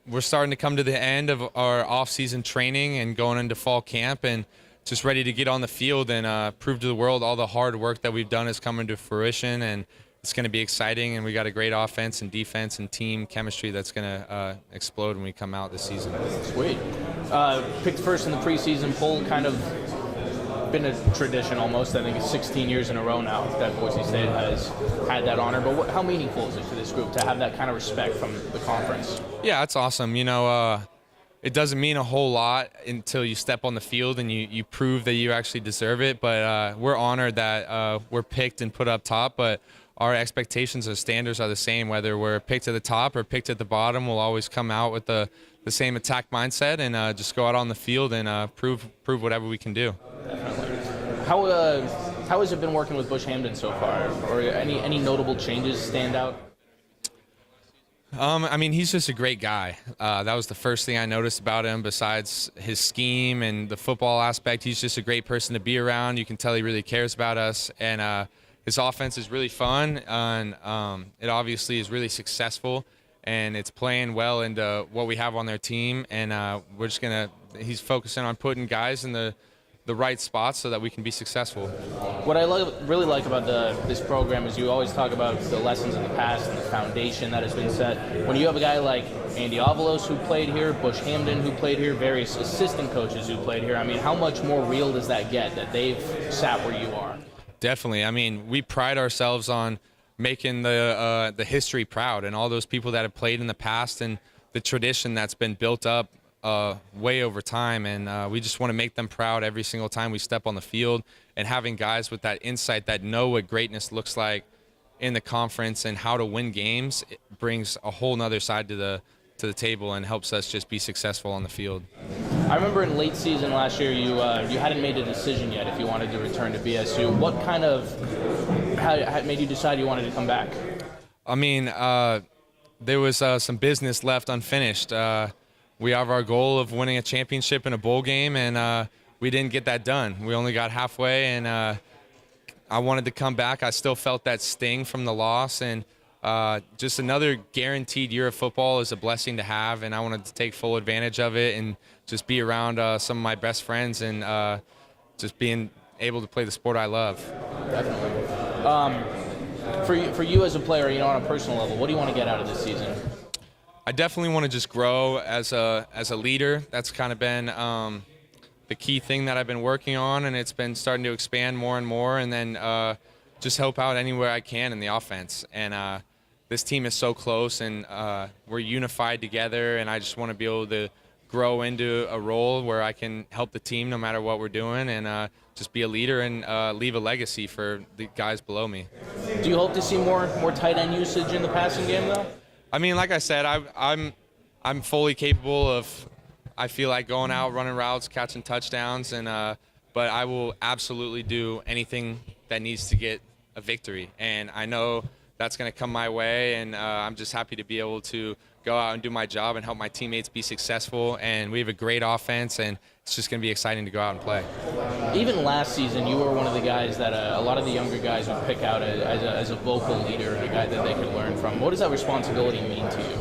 we're starting to come to the end of our off-season training and going into fall camp, and just ready to get on the field and prove to the world all the hard work that we've done is coming to fruition, and it's going to be exciting. And we got a great offense and defense and team chemistry that's going to explode when we come out this season. Sweet. Picked first in the preseason poll, kind of been a tradition almost. I think it's 16 years in a row now that Boise State has had that honor. But how meaningful is it for this group to have that kind of respect from the conference? Yeah, it's awesome. It doesn't mean a whole lot until you step on the field and you prove that you actually deserve it. But we're honored that we're picked and put up top. But our expectations or standards are the same. Whether we're picked at the top or picked at the bottom, we'll always come out with the same attack mindset and just go out on the field and prove whatever we can do. Definitely. How has it been working with Bush Hamdan so far? Or any notable changes stand out? He's just a great guy. That was the first thing I noticed about him. Besides his scheme and the football aspect, he's just a great person to be around. You can tell he really cares about us, and his offense is really fun, and it obviously is really successful, and it's playing well into what we have on their team. And he's focusing on putting guys in the right spots so that we can be successful. What I really like about this program is you always talk about the lessons in the past and the foundation that has been set. When you have a guy like Andy Avalos who played here, Bush Hamdan who played here, various assistant coaches who played here, how much more real does that get that they've sat where you are? Definitely. We pride ourselves on making the history proud, and all those people that have played in the past and the tradition that's been built up way over time, and we just want to make them proud every single time we step on the field. And having guys with that insight that know what greatness looks like in the conference and how to win games, it brings a whole nother side to the table and helps us just be successful on the field. I remember in late season last year you hadn't made a decision yet if you wanted to return to BSU. What how made you decide you wanted to come back? There was some business left unfinished. We have our goal of winning a championship in a bowl game, and we didn't get that done. We only got halfway, and I wanted to come back. I still felt that sting from the loss, and just another guaranteed year of football is a blessing to have, and I wanted to take full advantage of it and just be around some of my best friends and just being able to play the sport I love. Definitely. For you as a player, on a personal level, what do you want to get out of this season? I definitely want to just grow as a leader. That's kind of been the key thing that I've been working on, and it's been starting to expand more and more, and then just help out anywhere I can in the offense. And this team is so close, and we're unified together, and I just want to be able to grow into a role where I can help the team no matter what we're doing, and just be a leader and leave a legacy for the guys below me. Do you hope to see more tight end usage in the passing game, though? Like I said, I'm fully capable of, I feel like, going out, running routes, catching touchdowns, and but I will absolutely do anything that needs to get a victory. And I know that's going to come my way, and I'm just happy to be able to go out and do my job and help my teammates be successful. And we have a great offense, and it's just going to be exciting to go out and play. Even last season, you were one of the guys that a lot of the younger guys would pick out as a vocal leader, a guy that they could learn from. What does that responsibility mean to you?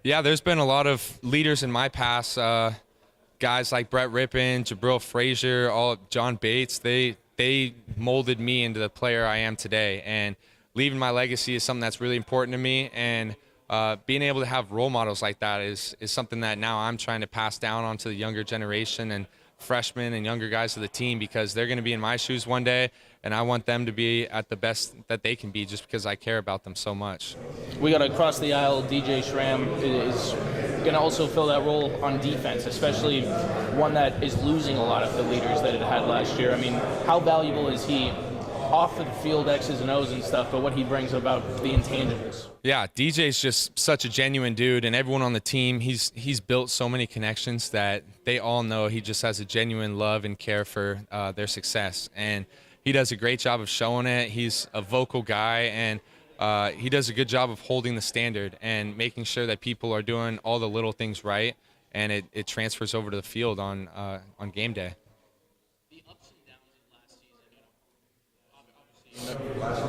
Yeah, there's been a lot of leaders in my past, guys like Brett Rippon, Jabril Frazier, John Bates. They molded me into the player I am today, and leaving my legacy is something that's really important to me. And being able to have role models like that is something that now I'm trying to pass down onto the younger generation and freshmen and younger guys of the team, because they're going to be in my shoes one day, and I want them to be at the best that they can be just because I care about them so much. We got to cross the aisle. DJ Schramm is going to also fill that role on defense, especially one that is losing a lot of the leaders that it had last year. How valuable is he off of the field, X's and O's and stuff, but what he brings about the intangibles? Yeah, DJ's just such a genuine dude, and everyone on the team, he's built so many connections that they all know he just has a genuine love and care for their success. And he does a great job of showing it. He's a vocal guy, and he does a good job of holding the standard and making sure that people are doing all the little things right, and it transfers over to the field on game day.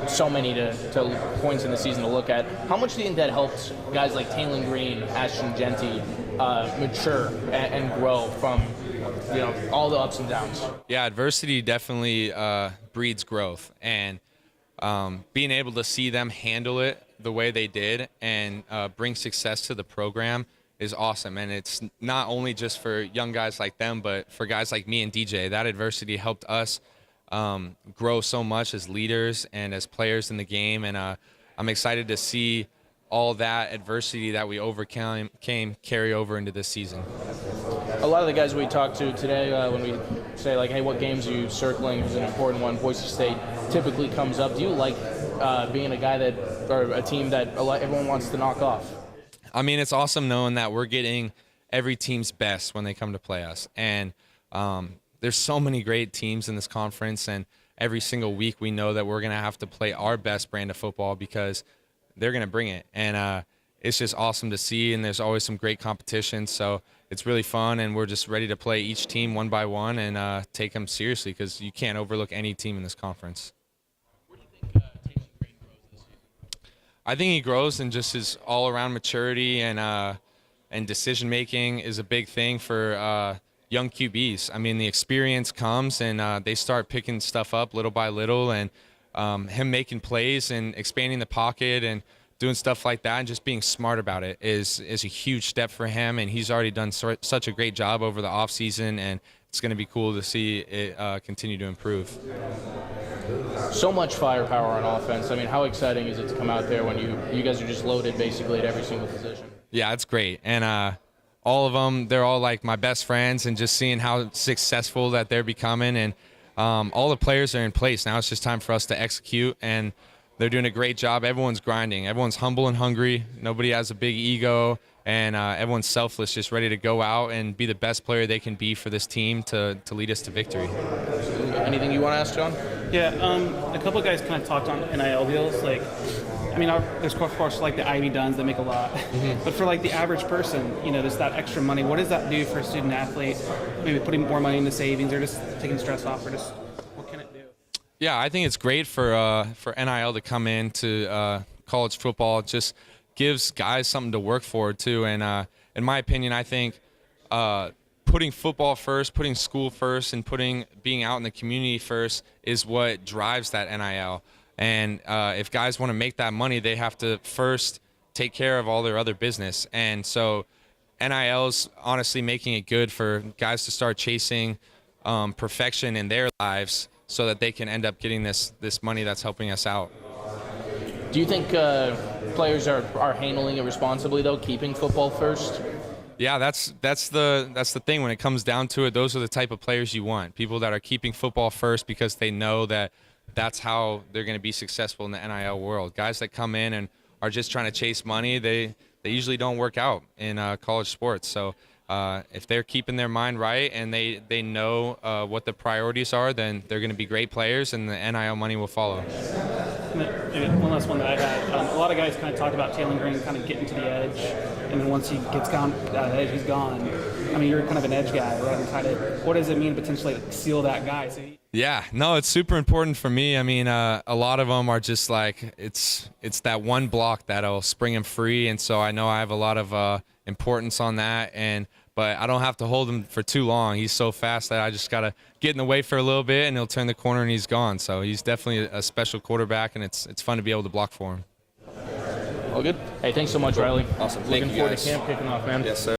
So many to points in the season to look at. How much do you think that helped guys like Taylon Green, Ashton Genty mature and grow from all the ups and downs? Yeah, adversity definitely breeds growth, and being able to see them handle it the way they did and bring success to the program is awesome. And it's not only just for young guys like them, but for guys like me and DJ. That adversity helped us grow so much as leaders and as players in the game, and I'm excited to see all that adversity that we overcame carry over into this season. A lot of the guys we talked to today, when we say like, hey, what games are you circling is an important one, Boise State typically comes up. Do you like being a guy that, or a team that everyone wants to knock off? I mean, it's awesome knowing that we're getting every team's best when they come to play us. And there's so many great teams in this conference, and every single week we know that we're going to have to play our best brand of football because they're going to bring it. And it's just awesome to see, and there's always some great competition. So it's really fun, and we're just ready to play each team one by one and take them seriously because you can't overlook any team in this conference. Where do you think Taysom Green grows this season? I think he grows in just his all-around maturity, and decision-making is a big thing for young QBs. I mean, the experience comes, and they start picking stuff up little by little, and him making plays and expanding the pocket and doing stuff like that and just being smart about it is a huge step for him, and he's already done such a great job over the offseason, and it's going to be cool to see it continue to improve. So much firepower on offense. I mean, how exciting is it to come out there when you guys are just loaded basically at every single position? Yeah, it's great. And all of them, they're all like my best friends, and just seeing how successful that they're becoming, and all the players are in place. Now it's just time for us to execute, and they're doing a great job. Everyone's grinding. Everyone's humble and hungry. Nobody has a big ego, and everyone's selfless, just ready to go out and be the best player they can be for this team to lead us to victory. Anything you want to ask, John? Yeah, a couple of guys kind of talked on NIL deals. Like, I mean, there's of course like the Ivy Duns that make a lot, but for like the average person, there's that extra money. What does that do for a student athlete? Maybe putting more money into savings, or just taking stress off, or just what can it do? Yeah, I think it's great for NIL to come into college football. It just gives guys something to work forward to, and in my opinion, I think putting football first, putting school first, and being out in the community first is what drives that NIL. And if guys want to make that money, they have to first take care of all their other business. And so NIL's honestly making it good for guys to start chasing perfection in their lives so that they can end up getting this money that's helping us out. Do you think players are handling it responsibly, though, keeping football first? Yeah, that's the thing. When it comes down to it, those are the type of players you want. People that are keeping football first because they know that that's how they're going to be successful in the NIL world. Guys that come in and are just trying to chase money, they usually don't work out in college sports. So if they're keeping their mind right and they know what the priorities are, then they're going to be great players, and the NIL money will follow. Maybe one last one that I had. A lot of guys kind of talk about Taylor Green kind of getting to the edge, and then once he gets gone, the edge, he's gone. I mean, you're kind of an edge guy, right? And kind of, what does it mean potentially to seal that guy? Yeah, no, it's super important for me. I mean, a lot of them are just like, it's that one block that'll spring him free, and so I know I have a lot of importance on that, but I don't have to hold him for too long. He's so fast that I just got to get in the way for a little bit, and he'll turn the corner and he's gone. So he's definitely a special quarterback, and it's fun to be able to block for him. All good. Hey, thanks so much, Riley. Awesome. Looking forward to camp kicking off, man. Yes, sir.